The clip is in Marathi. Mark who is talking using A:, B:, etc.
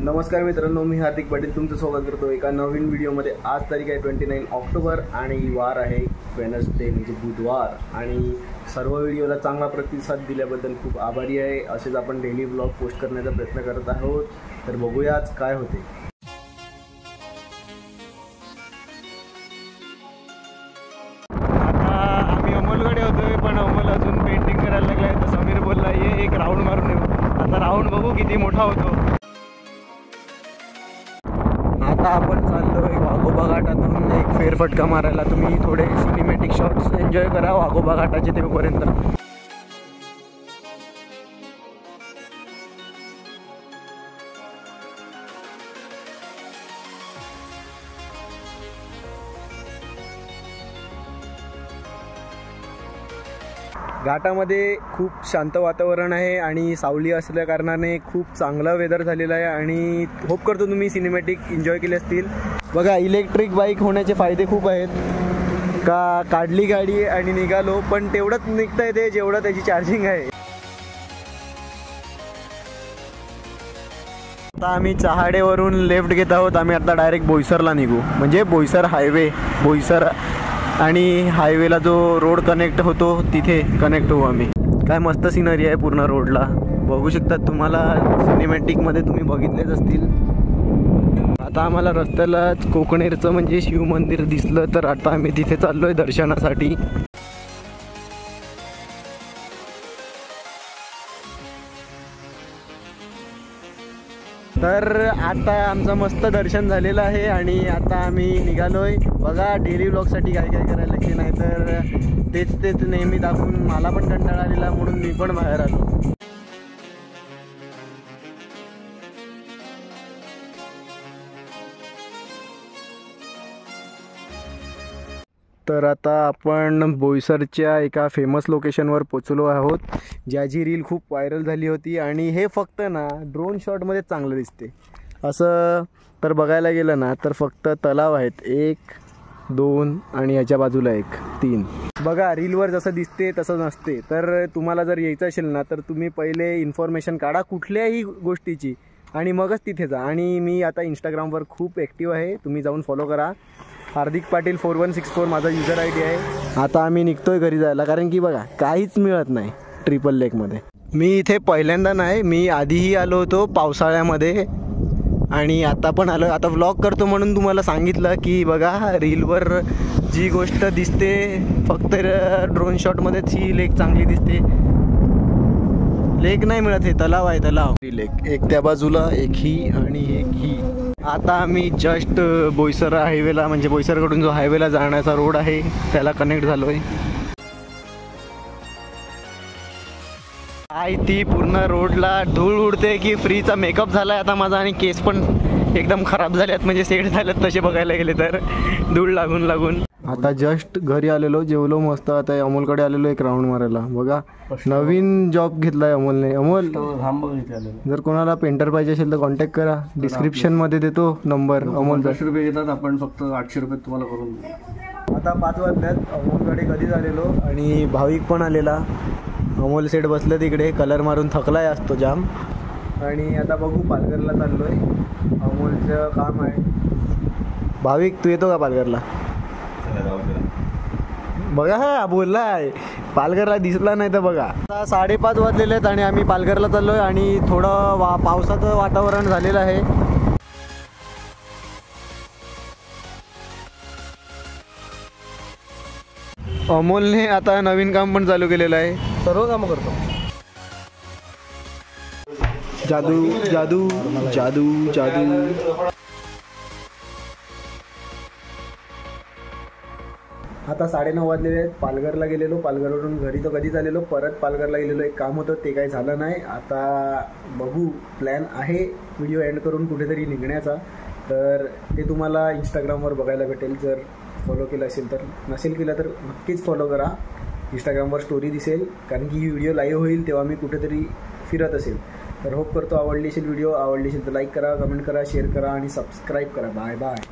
A: नमस्कार मित्रांनो, मी हार्दिक पाटील तुमचं स्वागत करतो एका नवीन व्हिडिओमध्ये। आज तारीख आहे 29 ऑक्टोबर आणि वार आहे वेनसडे म्हणजे बुधवार। आणि सर्व व्हिडिओला चांगला प्रतिसाद दिल्याबद्दल खूप आभारी आहे। असेच आपण डेली ब्लॉग पोस्ट करण्याचा प्रयत्न करत आहोत, तर बघूया आज काय होते।
B: आता आम्ही अमोलकडे होतोय, पण अमोल अजून पेंटिंग करायला लागलाय, तर समीर बोलला ये एक राऊंड मारून येऊ। आता राऊंड बघू किती मोठा होतो। आता आपण चाललोय वाघोबा घाटातून एक फेरफटका मारायला। तुम्ही थोडे सिनेमॅटिक शॉट्स एन्जॉय करा वाघोबा घाटाचे तेव्हापर्यंत। घाटामध्ये खूप शांत वातावरण आहे आणि सावली असल्या कारणाने खूप चांगला वेदर झालेला आहे आणि होप करतो तुम्ही सिनेमॅटिक एन्जॉय केले असतील। बघा, इलेक्ट्रिक बाईक होण्याचे फायदे खूप आहेत। काढली गाडी आणि निघालो, पण तेवढंच निघता येते जेवढं त्याची चार्जिंग आहे। आता आम्ही चहाडेवरून लेफ्ट घेत आहोत। आम्ही आता डायरेक्ट बोईसरला निघू, म्हणजे बोईसर हायवे, बोईसर आणि हायवेला जो रोड कनेक्ट होतो तिथे कनेक्ट होऊ आम्ही। काय मस्त सिनरी आहे पूर्ण रोडला, बघू शकतात। तुम्हाला सिनेमॅटिकमध्ये तुम्ही बघितलेच असतील। आता आम्हाला रस्त्यालाच कोकणेरचं म्हणजे शिव मंदिर दिसलं, तर आता आम्ही तिथे चाललोय दर्शनासाठी। तर आता आमचं मस्त दर्शन झालेलं आहे आणि आता आम्ही निघालोय। बघा, डेली व्लॉगसाठी काय काय करायला लागते, नाही तर तेच नेहमी दाखवून मला पण कंटाळा आलेला, म्हणून मी पण बाहेर आलो। तर आता आपण बोईसरच्या एका फेमस लोकेशनवर पोचलो आहोत, ज्याची रील खूप व्हायरल झाली होती। आणि हे फक्त ना ड्रोन शॉटमध्ये चांगलं दिसते असं। तर बघायला गेलं ना तर फक्त तलाव आहेत, 1 2 आणि याच्या बाजूला 1 3। बघा, रीलवर जसं दिसते तसं नसते। तर तुम्हाला जर यायचं असेल ना तर तुम्ही पहिले इन्फॉर्मेशन काढा कुठल्याही गोष्टीची आणि मगच तिथे जा। आणि मी आता इंस्टाग्रामवर खूप ॲक्टिव्ह आहे, तुम्ही जाऊन फॉलो करा। हार्दिक पाटील 4164 माझा युजर ID आहे। आता आम्ही निघतोय घरी जायला, कारण की बघा काहीच मिळत नाही ट्रिपल लेकमध्ये। मी इथे पहिल्यांदा नाही, मी आधीही आलो होतो पावसाळ्यामध्ये आणि आता पण आलो। आता व्लॉग करतो म्हणून तुम्हाला सांगितलं की बघा, रीलवर जी गोष्ट दिसते फक्त ड्रोन शॉटमध्येच ही लेक चांगली दिसते। लेक नाही मिळत, हे तलाव आहे, तलाव लेक। एक त्या बाजूला, एक ही आणि एक ही। आता आम्ही जस्ट बोईसर हायवेला, म्हणजे बोईसरकडून जो हायवेला जाण्याचा रोड आहे त्याला कनेक्ट झालोय। आई ती पूर्ण रोडला धूळ उडते की फ्रीचा मेकअप झालाय आता माझा, आणि केस पण एकदम खराब झाल्यात, म्हणजे सेट झाल्यात तसे बघायला गेले तर, धूळ लागून लागून। आता जस्ट घरी आलेलो, जेवलो मस्त। आता अमोलकडे आलेलो एक राऊंड मारायला। बघा, नवीन जॉब घेतलाय अमोलने। अमोल, जर कोणाला पेंटर पाहिजे असेल तर कॉन्टॅक्ट करा, डिस्क्रिप्शन मध्ये देतो नंबर। अमोल
C: 10 रुपये घेतात, आपण फक्त 800 रुपये तुम्हाला करून देऊ।
A: आता 5 वाजल्यात, अमोलकडे कधी झालेलो आणि भाविक पण आलेला। अमोल सेट बसलं तिकडे, कलर मारून थकलाय असतो जाम। आणि आता बघू, पालघरला चाललोय, अमोलचं काम आहे। भाविक तू येतो का पालघरला? बघा, हा बोललाय पालघरला, दिसला नाही तर बघा। आता 5:30 वाजलेले आहेत आणि आम्ही पालघरला चाललोय आणि थोडं पावसाचं वातावरण झालेलं आहे। अमोलने आता नवीन काम पण चालू केलेलं आहे, सर्व कामं करतो। जादू जादू जादू जादू। आता 9:30 वाजलेले आहेत, पालघरला गेलेलो, पालघरवरून घरी तर कधीच आलेलो, परत पालघरला गेलेलो, एक काम होतं ते काही झालं नाही। आता बघू, प्लॅन आहे व्हिडिओ एंड करून कुठेतरी निघण्याचा, तर ते तुम्हाला इंस्टाग्रामवर बघायला भेटेल। जर फॉलो केलं असेल तर, नसेल केलं तर नक्कीच फॉलो करा। इंस्टाग्रामवर स्टोरी दिसेल, कारण की ही व्हिडिओ लाईव्ह होईल तेव्हा मी कुठेतरी फिरत असेल। तर होप करतो आवडली असेल व्हिडिओ, आवडली असेल तर लाईक करा, कमेंट करा, शेअर करा आणि सबस्क्राईब करा। Bye bye.